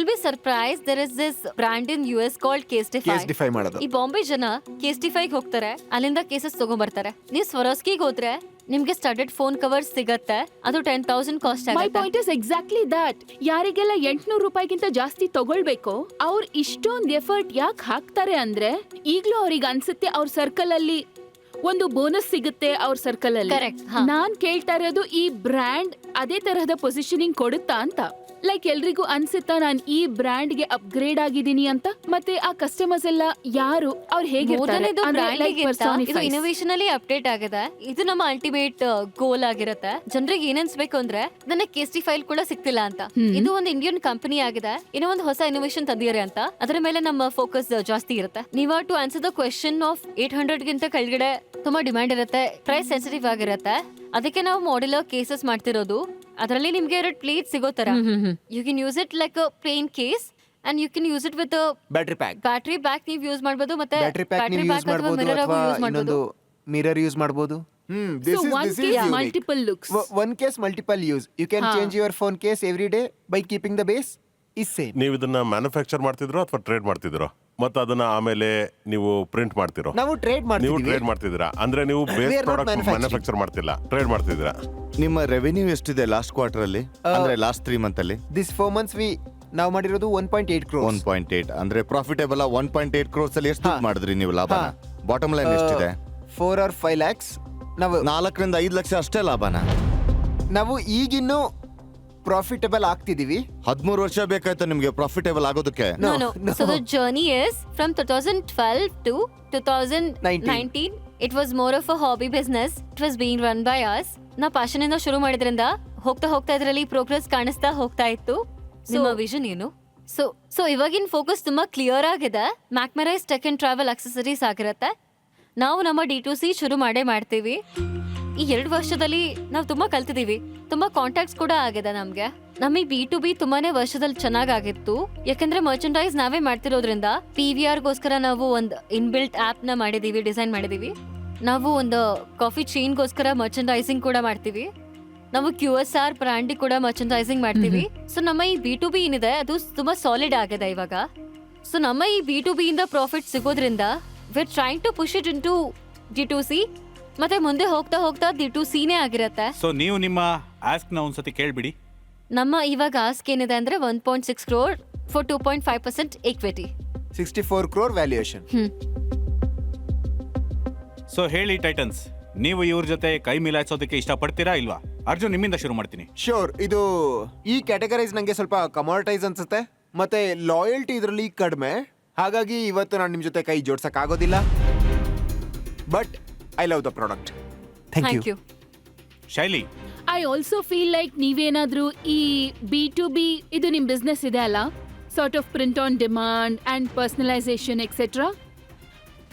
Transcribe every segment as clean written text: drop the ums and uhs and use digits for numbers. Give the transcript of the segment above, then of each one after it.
Will be surprise there is this brand in US called Casetify ಮಾಡೋದು. ಈ ಬಾಂಬೆ ಜನ ಕೇಸ್ಟಿಫೈಗೆ ಹೋಗ್ತಾರೆ, ಅಲ್ಲಿಂದ ಕೇಸಸ್ ತಗೊಂಡ್ಬರ್ತಾರೆ. ನೀವು ಸ್ವರೋಸ್ಕಿಗೆ ಹೋದ್ರೆ ನಿಮ್ಗೆ ಸ್ಟಡೆಡ್ ಫೋನ್ ಕವರ್ಸ್ ಸಿಗತ್ತೆ, ಅದು 10,000 ಕಾಸ್ಟ್ ಮೈ ಆಗುತ್ತೆ. Point is exactly that. ಯಾರಿಗೆಲ್ಲ 800 ರೂಪಾಯಿಗಿಂತ ಜಾಸ್ತಿ ತಗೊಳ್ಬೇಕು ಅವ್ರು ಇಷ್ಟೊಂದು ಎಫರ್ಟ್ ಯಾಕೆ ಹಾಕ್ತಾರೆ ಅಂದ್ರೆ ಈಗ್ಲೂ ಅವ್ರಿಗೆ ಅನ್ಸುತ್ತೆ ಅವ್ರ ಸರ್ಕಲ್ ಅಲ್ಲಿ ಒಂದು ಬೋನಸ್ ಸಿಗುತ್ತೆ ಅವ್ರ ಸರ್ಕಲ್ ಅಲ್ಲಿ. Correct, ಹಾ. ನಾನ್ ಕೇಳ್ತಾ ಇರೋದು ಈ ಬ್ರ್ಯಾಂಡ್ ಅದೇ ತರಹದ ಪೊಸಿಷನಿಂಗ್ ಕೊಡುತ್ತಾ ಅಂತ. ಲೈಕ್ ಎಲ್ರಿಗೂ ಅನ್ಸುತ್ತಾ ನಾನ್ ಈ ಬ್ರ್ಯಾಂಡ್ ಗೆ ಅಪ್ಗ್ರೇಡ್ ಆಗಿದ್ದೀನಿ ಅಂತ. ಮತ್ತೆ ಆ ಕಸ್ಟಮರ್ಸ್ ಎಲ್ಲ ಯಾರು ಅವ್ರು ಹೇಗಿರ್ತಾರೆ ಮೊದಲನೇದು ಅಂದ್ರೆ brand like ಗಿಂತ ಇದು personifies. ಇನೋವೇಷನ್ ಅಲ್ಲಿ ಅಪ್ಡೇಟ್ ಆಗಿದೆ. ಇದು ನಮ್ಮ ಅಲ್ಟಿಮೇಟ್ ಗೋಲ್ ಆಗಿರುತ್ತೆ. ಜನರಿಗೆ ಏನ್ ಅನ್ಸ್ಬೇಕು ಅಂದ್ರೆ ನನಗೆ ಕೇಸ್ಟಿ ಫೈಲ್ ಕೂಡ ಸಿಕ್ತಿಲ್ಲ ಅಂತ. ಇದು ಒಂದು ಇಂಡಿಯನ್ ಕಂಪನಿ ಆಗಿದೆ, ಏನೋ ಒಂದು ಹೊಸ ಇನೋವೇಷನ್ ತಂದಿದ್ದಾರೆ ಅಂತ. ಅದರ ಮೇಲೆ ನಮ್ಮ ಫೋಕಸ್ ಜಾಸ್ತಿ ಇರುತ್ತೆ. ನೀವು to answer the question of 800 ಗಿಂತ ಕೆಳಗಡೆ ತುಂಬಾ ಡಿಮ್ಯಾಂಡ್ ಇರುತ್ತೆ, ಪ್ರೈಸ್ ಸೆನ್ಸಿಟಿವ್ ಆಗಿರುತ್ತೆ. ಅದಕ್ಕೆ ನಾವು ಮಾಡ್ಯುಲರ್ ಕೇಸಸ್ ಮಾಡ್ತಿರೋದು. ಅದರಲ್ಲಿ ನಿಮ್ಗೆ 2 ಪ್ಲೇಟ್ ಸಿಗೋ ತರ. You can use it like a plain case and you can use it with battery back ನೀವು ಯೂಸ್ ಮಾಡಬಹುದು. ಮತ್ತೆ ಬ್ಯಾಟರಿ ಪ್ಯಾಕ್ ನೀವು ಯೂಸ್ ಮಾಡಬಹುದು ಮಿರರ್ ಅಥವಾ ಯೂಸ್ ಮಾಡಬಹುದು. ಇನ್ನೊಂದು ಮಿರರ್ ಯೂಸ್ ಮಾಡಬಹುದು. So one case multiple looks. One case multiple use. You can change your phone case every day by keeping the base is same. ನೀವು ಇದನ್ನ ಮ್ಯಾನುಫ್ಯಾಕ್ಚರ್ ಮಾಡ್ತಿದ್ರೋ ಅಥವಾ trade ಮಾಡ್ತಿದ್ರೋ, ಮತ್ತೆ ಅದನ್ನ ಆಮೇಲೆ ನೀವು ಪ್ರಿಂಟ್ ಮಾಡ್ತಿರೋ? ನಾವು ಟ್ರೇಡ್ ನೀವು ಮಾಡ್ತೀವಿ. ಟ್ರೇಡ್ ಮಾಡ್ತಿದ್ದೀರಾ ಅಂದ್ರೆ ನೀವು base We are not product manufacturing. Manufacture ಮಾಡ್ತಿಲ್ಲ, ಟ್ರೇಡ್ ಮಾಡ್ತಿದ್ದೀರಾ. ನಿಮ್ಮ ರೆವೆನ್ಯೂ ಎಷ್ಟಿದೆ ಲಾಸ್ಟ್ ಕ್ವಾರ್ಟರ್ ಅಲ್ಲಿ, ಅಂದ್ರೆ ಲಾಸ್ಟ್ 3 ಮಂತ್ ಅಲ್ಲಿ? This 4 months ನಾವು ಮಾಡಿರೋದು 1.8 crores. 1.8 ಅಂದ್ರೆ ಪ್ರಾಫಿಟೇಬಲ್. 1.8 crores ಅಲ್ಲಿ ಎಷ್ಟು ಮಾಡಿದ್ರಿ ನೀವು ಲಾಭ? ಬಾಟಮ್ ಲೈನ್ ಎಷ್ಟಿದೆ? 4 or 5 lakhs. ನಾವು 4 ರಿಂದ 5 ಲಕ್ಷ ಅಷ್ಟೇ ಲಾಭನ? ನಾವು ಈಗಿನ್ನೂ ಪ್ರಾಫಿಟಬಲ್ ಆಗ್ತಿದೀವಿ. 13 ವರ್ಷ ಬೇಕಾಯ್ತು ನಿಮ್ಗೆ ಪ್ರಾಫಿಟೇಬಲ್ ಆಗೋದಕ್ಕೆ? No. So the journey is from 2012 to 2019. It was more of a hobby business. It was being run by us. ನಾ ಪ್ಯಾಷನ್ ಇಂದ ಶುರು ಮಾಡಿದ್ರಿಂದ ಹೋಗ್ತಾ ಇದರಲ್ಲಿ ಪ್ರೋಗ್ರೆಸ್ ಕಾಣಿಸ್ತಾ ಹೋಗ್ತಾ ಇತ್ತು. ನಿಮ್ಮ ವಿಷನ್ ಏನು? ಸೊ ಇವಾಗಿನ ಫೋಕಸ್ ತುಂಬಾ ಕ್ಲಿಯರ್ ಆಗಿದೆ. ಮ್ಯಾಕ್ಮೆರೈಸ್ ಟೆಕ್ ಅಂಡ್ ಟ್ರಾವೆಲ್ ಅಕ್ಸೆಸರೀಸ್ ಆಗಿರುತ್ತೆ. ನಾವು ನಮ್ಮ D2C ಶುರು ಮಾಡ್ತೀವಿ. ಈ 2 ವರ್ಷದಲ್ಲಿ ನಾವು ತುಂಬಾ ಕಲ್ತಿದೀವಿ, ತುಂಬಾ ಕಾಂಟ್ಯಾಕ್ಟ್ಸ್ ಕೂಡ ಆಗಿದೆ ನಮ್ಗೆ. ನಮಗೆ B2B ತುಂಬಾನೇ ವರ್ಷದಲ್ಲಿ ಚೆನ್ನಾಗಿತ್ತು, ಯಾಕಂದ್ರೆ ಮರ್ಚೆಂಡೈಸ್ ನಾವೇ ಮಾಡ್ತಿರೋದ್ರಿಂದ. PVR ಗೋಸ್ಕರ ನಾವು ಒಂದು ಇನ್ಬಿಲ್ಟ್ ಆಪ್ ನ ಮಾಡಿದೀವಿ, ಡಿಸೈನ್ ಮಾಡಿದೀವಿ. ನಾವು ಒಂದು ಕಾಫಿ ಚೈನ್ ಗೋಸ್ಕರ ಮರ್ಚೆಂಡೈಸಿಂಗ್ ಕೂಡ ಮಾಡ್ತೀವಿ. ನಾವು QSR ಬ್ರ್ಯಾಂಡ್ ಕೂಡ ಮರ್ಚೆಂಡೈಸಿಂಗ್ ಮಾಡ್ತೀವಿ. ಸೊ ನಮ್ಮ ಈ B2B ಏನಿದೆ ಅದು ತುಂಬಾ ಸಾಲಿಡ್ ಆಗಿದೆ ಇವಾಗ. ಸೊ ನಮ್ಮ ಈ B2B ಇಂದ ಪ್ರಾಫಿಟ್ ಸಿಗೋದ್ರಿಂದ we're trying to push it into D2C. ಮತ್ತೆ ಮುಂದೆ ಹೋಗ್ತಾ D2C ನೇ ಆಗಿರುತ್ತೆ. ಸೊ ನೀವು ನಿಮ್ಮ ಆಸ್ಕ್ ನ ಒಂದ್ಸತಿ ಕೇಳ್ಬಿಡಿ. ನಮ್ಮ ಇವಾಗ ಆಸ್ಕ್ ಏನಿದೆ ಅಂದ್ರೆ 1.6 crore for 2.5% equity. 64 crore valuation. So ಹೇಳಿ ಟೈಟನ್ಸ್, ನೀವು ಇವ್ರ ಜೊತೆ ಕೈ ಮಿಲಾಯಿಸೋದಕ್ಕೆ ಇಷ್ಟಪಡ್ತೀರಾ ಇಲ್ವಾ? ಅರ್ಜುನ್, ನಿಮ್ಮಿಂದ ಶುರು ಮಾಡ್ತೀನಿ. ಶೋರ್. ಇದು ಈ ಕ್ಯಾಟಗರೈಸ್ ನಂಗೆ ಸ್ವಲ್ಪ ಕಮೋಡಟೈಸ್ ಅನ್ಸುತ್ತೆ, ಮತ್ತೆ ಲಾಯಲ್ಟಿ ಇದರಲ್ಲಿ ಕಡಿಮೆ. ಹಾಗಾಗಿ ಇವತ್ತು ನಾನು ನಿಮ್ ಜೊತೆ ಕೈ ಜೋಡ್ಸಕ್ ಆಗೋದಿಲ್ಲ. But I love the product. Thank you. Shaili, I also feel like ನೀವೇನಾದ್ರೂ ಈ B2B ಇದು ನಿಮ್ ಬಿಸ್ನೆಸ್ ಇದೆ ಅಲ್ಲ, sort of print on demand and personalisation etcetera.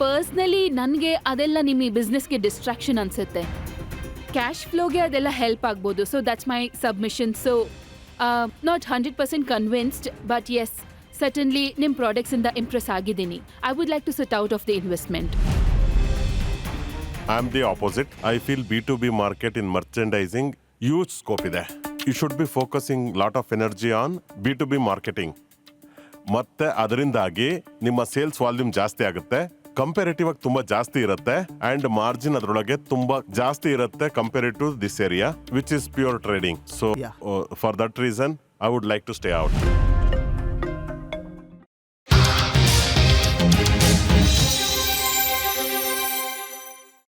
Personally ನನಗೆ ಅದೆಲ್ಲ ನಿಮ್ಮ ಈ ಬಿಸ್ನೆಸ್ಗೆ ಡಿಸ್ಟ್ರಾಕ್ಷನ್ ಅನ್ಸುತ್ತೆ. ಕ್ಯಾಶ್ ಫ್ಲೋಗೆ ಅದೆಲ್ಲ ಹೆಲ್ಪ್ ಆಗ್ಬೋದು. So that's my submission. So not 100% convinced, but yes, certainly ನಿಮ್ಮ ಪ್ರಾಡಕ್ಟ್ಸ್ ಇಂದ ಇಂಪ್ರೆಸ್ ಆಗಿದ್ದೀನಿ. I would like to sit out of the investment. I am the opposite. I feel B2B market in merchandising huge scope ಇದೆ. You should be focusing lot of energy on B2B marketing. ಮತ್ತೆ ಅದರಿಂದಾಗಿ ನಿಮ್ಮ sales volume ಜಾಸ್ತಿ ಆಗುತ್ತೆ, comparative ಆಗಿ ತುಂಬಾ ಜಾಸ್ತಿ ಇರುತ್ತೆ, ಅಂಡ್ ಮಾರ್ಜಿನ್ ಅದರೊಳಗೆ ತುಂಬಾ ಜಾಸ್ತಿ ಇರುತ್ತೆ compared to this area which is pure trading. So for that reason I would like to stay out.